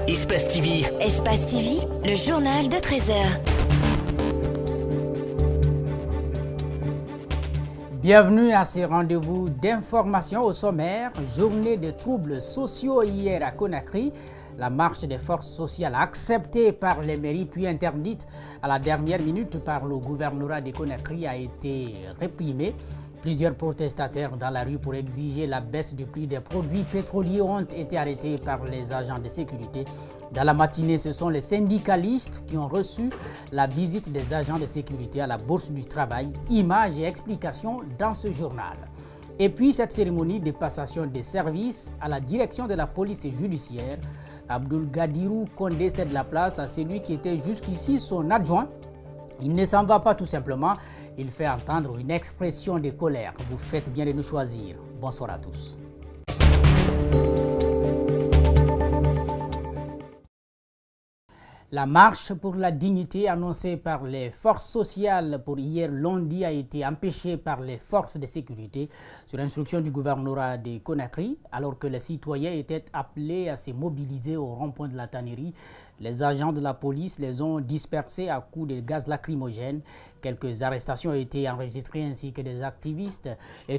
Espace TV. Espace TV, le journal de 13h. Bienvenue à ce rendez-vous d'information au sommaire. Journée de troubles sociaux hier à Conakry. La marche des forces sociales acceptée par les mairies puis interdite à la dernière minute par le gouvernorat de Conakry a été réprimée. Plusieurs protestataires dans la rue pour exiger la baisse du prix des produits pétroliers ont été arrêtés par les agents de sécurité. Dans la matinée, ce sont les syndicalistes qui ont reçu la visite des agents de sécurité à la Bourse du Travail. Images et explications dans ce journal. Et puis cette cérémonie de passation des services à la direction de la police judiciaire. Abdoul Gadirou Kondé cède la place à celui qui était jusqu'ici son adjoint. Il ne s'en va pas tout simplement. Il fait entendre une expression de colère. Vous faites bien de nous choisir. Bonsoir à tous. La marche pour la dignité annoncée par les forces sociales pour hier lundi a été empêchée par les forces de sécurité sur instruction du gouvernorat de Conakry, alors que les citoyens étaient appelés à se mobiliser au rond-point de la tannerie. Les agents de la police les ont dispersés à coups de gaz lacrymogène. Quelques arrestations ont été enregistrées ainsi que des activistes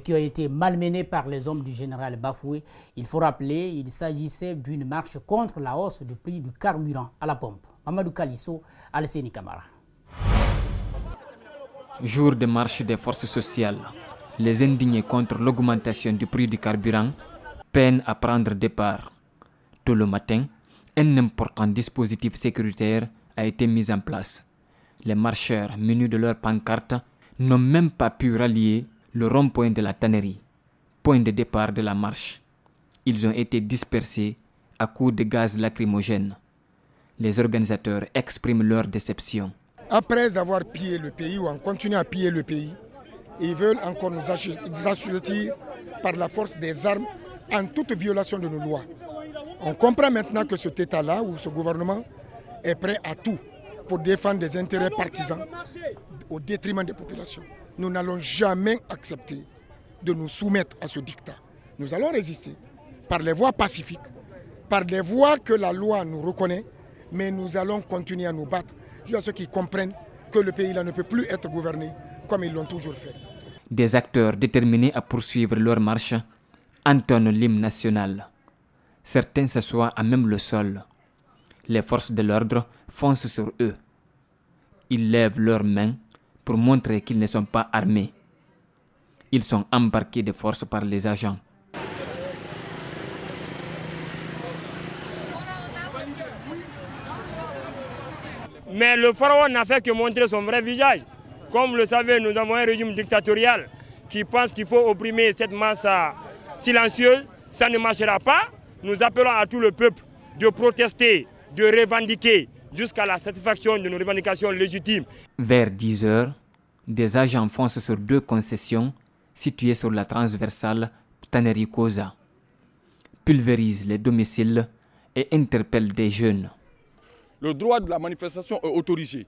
qui ont été malmenés par les hommes du général Bafoué. Il faut rappeler, il s'agissait d'une marche contre la hausse du prix du carburant à la pompe. Mamadou Kalisso, Alesseni Kamara. Jour de marche des forces sociales, les indignés contre l'augmentation du prix du carburant peinent à prendre départ. Tôt le matin, un important dispositif sécuritaire a été mis en place. Les marcheurs, munis de leurs pancartes, n'ont même pas pu rallier le rond-point de la tannerie, point de départ de la marche. Ils ont été dispersés à coups de gaz lacrymogène. Les organisateurs expriment leur déception. Après avoir pillé le pays ou en continuant à piller le pays, ils veulent encore nous assujettir par la force des armes en toute violation de nos lois. On comprend maintenant que cet État-là ou ce gouvernement est prêt à tout pour défendre des intérêts partisans au détriment des populations. Nous n'allons jamais accepter de nous soumettre à ce dictat. Nous allons résister par les voies pacifiques, par les voies que la loi nous reconnaît, mais nous allons continuer à nous battre jusqu'à ceux qui comprennent que le pays-là ne peut plus être gouverné comme ils l'ont toujours fait. Des acteurs déterminés à poursuivre leur marche entonnent l'hymne national. Certains s'assoient à même le sol. Les forces de l'ordre foncent sur eux. Ils lèvent leurs mains pour montrer qu'ils ne sont pas armés. Ils sont embarqués de force par les agents. Mais le pharaon n'a fait que montrer son vrai visage. Comme vous le savez, nous avons un régime dictatorial qui pense qu'il faut opprimer cette masse silencieuse. Ça ne marchera pas. Nous appelons à tout le peuple de protester, de revendiquer jusqu'à la satisfaction de nos revendications légitimes. Vers 10 heures, des agents foncent sur deux concessions situées sur la transversale Tannerie-Koza, pulvérisent les domiciles et interpellent des jeunes. Le droit de la manifestation est autorisé.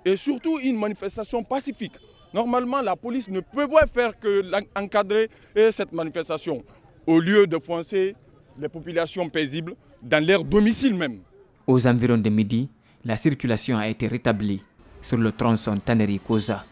Et surtout une manifestation pacifique. Normalement, la police ne peut pas faire que encadrer cette manifestation au lieu de foncer les populations paisibles dans leur domicile même. Aux environs de midi, la circulation a été rétablie sur le tronçon Tannerie-Koza.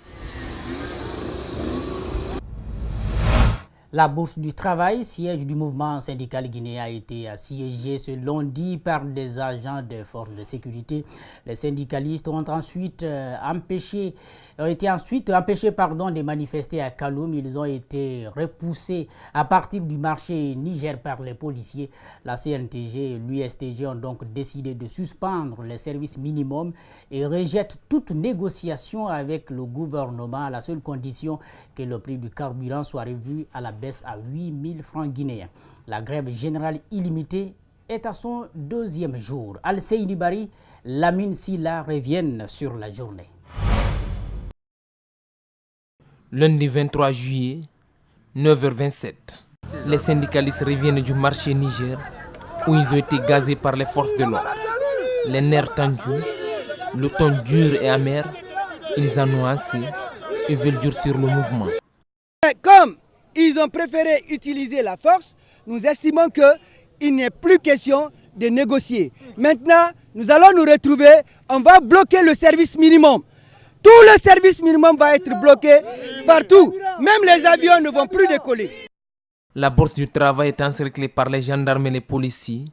La Bourse du Travail, siège du mouvement syndical guinéen, a été assiégée ce lundi par des agents des forces de sécurité. Les syndicalistes ont été ensuite empêchés de manifester à Kaloum. Ils ont été repoussés à partir du marché Niger par les policiers. La CNTG et l'USTG ont donc décidé de suspendre les services minimums et rejettent toute négociation avec le gouvernement à la seule condition que le prix du carburant soit revu à la baisse à 8 000 francs guinéens. La grève générale illimitée est à son deuxième jour. Al-Seyni Bari, Lamine Silla reviennent sur la journée. Lundi 23 juillet, 9h27. Les syndicalistes reviennent du marché Niger où ils ont été gazés par les forces de l'ordre. Les nerfs tendus, le ton dur et amer, ils en ont assez et veulent durcir le mouvement. Comme ils ont préféré utiliser la force, nous estimons qu'il n'est plus question de négocier. Maintenant, nous allons nous retrouver, on va bloquer le service minimum. Tout le service minimum va être bloqué partout. Même les avions ne vont plus décoller. La bourse du travail est encerclée par les gendarmes et les policiers.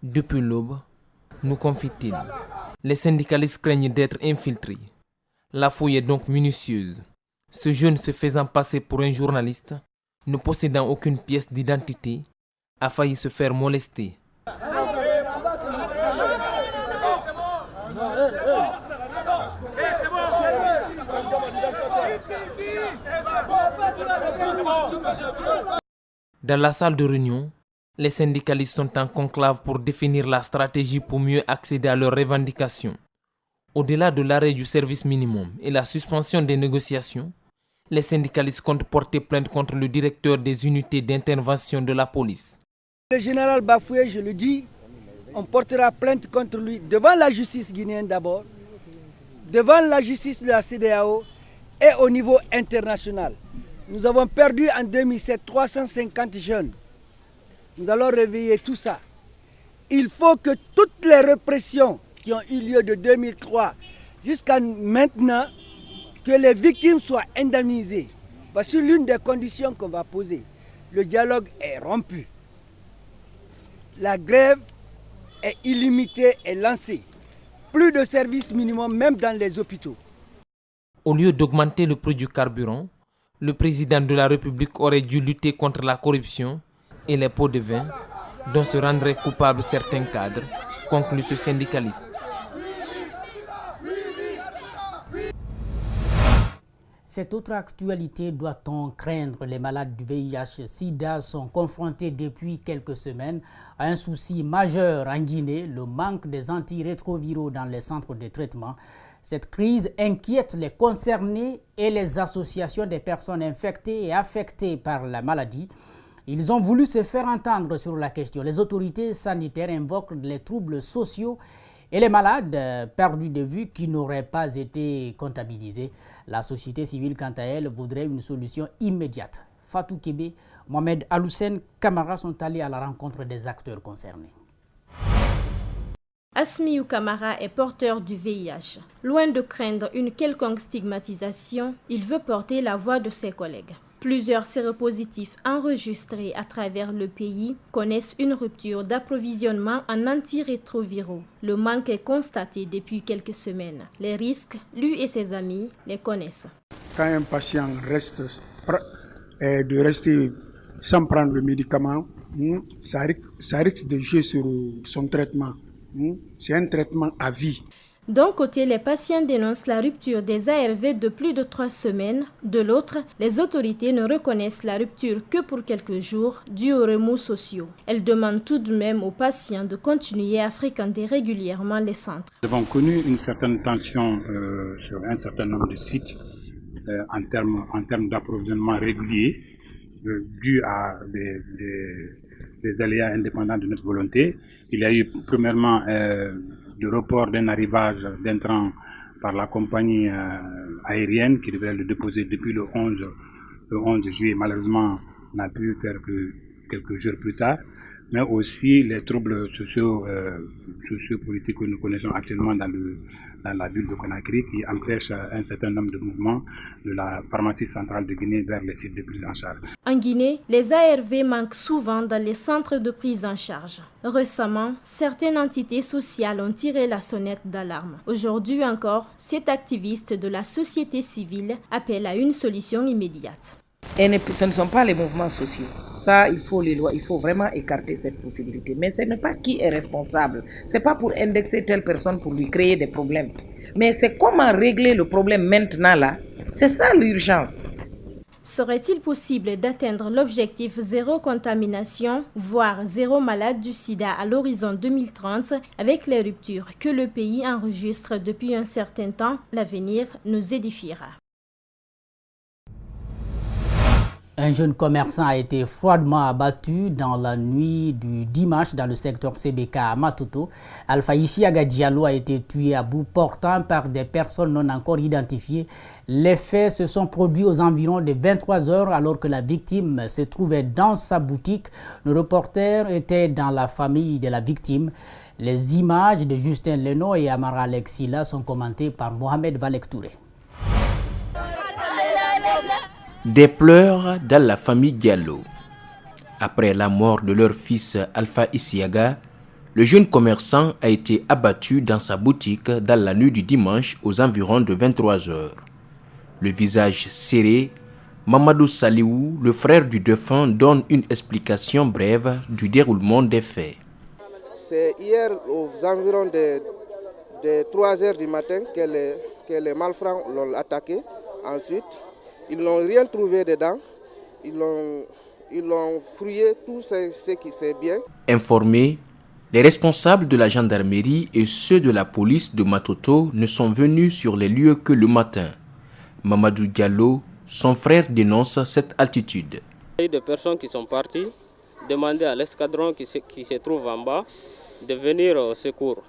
Depuis l'aube, nous confie-t-il. Les syndicalistes craignent d'être infiltrés. La fouille est donc minutieuse. Ce jeune se faisant passer pour un journaliste, ne possédant aucune pièce d'identité, a failli se faire molester. Dans la salle de réunion, les syndicalistes sont en conclave pour définir la stratégie pour mieux accéder à leurs revendications. Au-delà de l'arrêt du service minimum et la suspension des négociations, les syndicalistes comptent porter plainte contre le directeur des unités d'intervention de la police. Le général Bafoué, je le dis, on portera plainte contre lui devant la justice guinéenne d'abord, devant la justice de la CEDEAO et au niveau international. Nous avons perdu en 2007 350 jeunes. Nous allons réveiller tout ça. Il faut que toutes les répressions qui ont eu lieu de 2003 jusqu'à maintenant, que les victimes soient indemnisées. Parce que l'une des conditions qu'on va poser, le dialogue est rompu. La grève est illimitée et lancée. Plus de services minimum, même dans les hôpitaux. Au lieu d'augmenter le prix du carburant, le président de la République aurait dû lutter contre la corruption et les pots de vin, dont se rendraient coupables certains cadres, conclut ce syndicaliste. Cette autre actualité, doit-on craindre? Les malades du VIH-Sida sont confrontés depuis quelques semaines à un souci majeur en Guinée, le manque des antirétroviraux dans les centres de traitement. Cette crise inquiète les concernés et les associations des personnes infectées et affectées par la maladie. Ils ont voulu se faire entendre sur la question. Les autorités sanitaires invoquent les troubles sociaux et les malades perdus de vue qui n'auraient pas été comptabilisés. La société civile, quant à elle, voudrait une solution immédiate. Fatou Kébé, Mohamed Aloussen Camara sont allés à la rencontre des acteurs concernés. Asmiou Camara est porteur du VIH. Loin de craindre une quelconque stigmatisation, il veut porter la voix de ses collègues. Plusieurs séropositifs enregistrés à travers le pays connaissent une rupture d'approvisionnement en antirétroviraux. Le manque est constaté depuis quelques semaines. Les risques, lui et ses amis les connaissent. Quand un patient reste de rester sans prendre le médicament, ça risque de jouer sur son traitement. C'est un traitement à vie. D'un côté, les patients dénoncent la rupture des ARV de plus de 3 semaines. De l'autre, les autorités ne reconnaissent la rupture que pour quelques jours, due aux remous sociaux. Elles demandent tout de même aux patients de continuer à fréquenter régulièrement les centres. Nous avons connu une certaine tension sur un certain nombre de sites en termes d'approvisionnement régulier, dû à des aléas indépendants de notre volonté. Il y a eu premièrement le report d'un arrivage d'intrants par la compagnie aérienne qui devait le déposer depuis le 11 juillet. Malheureusement, on a pu faire que quelques jours plus tard. Mais aussi les troubles sociopolitiques que nous connaissons actuellement dans la ville de Conakry qui empêchent un certain nombre de mouvements de la pharmacie centrale de Guinée vers les sites de prise en charge. En Guinée, les ARV manquent souvent dans les centres de prise en charge. Récemment, certaines entités sociales ont tiré la sonnette d'alarme. Aujourd'hui encore, cet activiste de la société civile appelle à une solution immédiate. Et ce ne sont pas les mouvements sociaux. Ça, il faut vraiment écarter cette possibilité. Mais ce n'est pas qui est responsable. Ce n'est pas pour indexer telle personne pour lui créer des problèmes. Mais c'est comment régler le problème maintenant là. C'est ça l'urgence. Serait-il possible d'atteindre l'objectif zéro contamination, voire zéro malade du sida à l'horizon 2030 avec les ruptures que le pays enregistre depuis un certain temps? L'avenir nous édifiera. Un jeune commerçant a été froidement abattu dans la nuit du dimanche dans le secteur CBK à Matoto. Alpha Isiaga Diallo a été tué à bout portant par des personnes non encore identifiées. Les faits se sont produits aux environs de 23 h alors que la victime se trouvait dans sa boutique. Le reporter était dans la famille de la victime. Les images de Justin Leno et Amara Alexila sont commentées par Mohamed Valek Touré. Des pleurs dans la famille Diallo. Après la mort de leur fils Alpha Isiaga, le jeune commerçant a été abattu dans sa boutique dans la nuit du dimanche aux environs de 23 h. Le visage serré, Mamadou Saliou, le frère du défunt, donne une explication brève du déroulement des faits. C'est hier aux environs de 3 h du matin que les malfrats l'ont attaqué. Ensuite, ils n'ont rien trouvé dedans. Ils l'ont fouillé tout ce qui c'est bien. Informés, les responsables de la gendarmerie et ceux de la police de Matoto ne sont venus sur les lieux que le matin. Mamadou Diallo, son frère, dénonce cette attitude. Il y a des personnes qui sont parties demander à l'escadron qui se trouve en bas de venir au secours.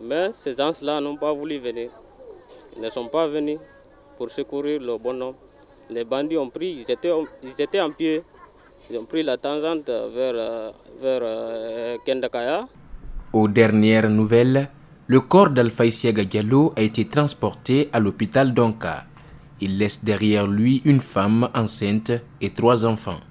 Mais ces gens-là n'ont pas voulu venir. Ils ne sont pas venus pour secourir le bonhomme. Les bandits ont pris, ils étaient en pied, ils ont pris la tangente vers Kendakaya. Aux dernières nouvelles, le corps d'Alpha Isiaga Diallo a été transporté à l'hôpital d'Onka. Il laisse derrière lui une femme enceinte et 3 enfants.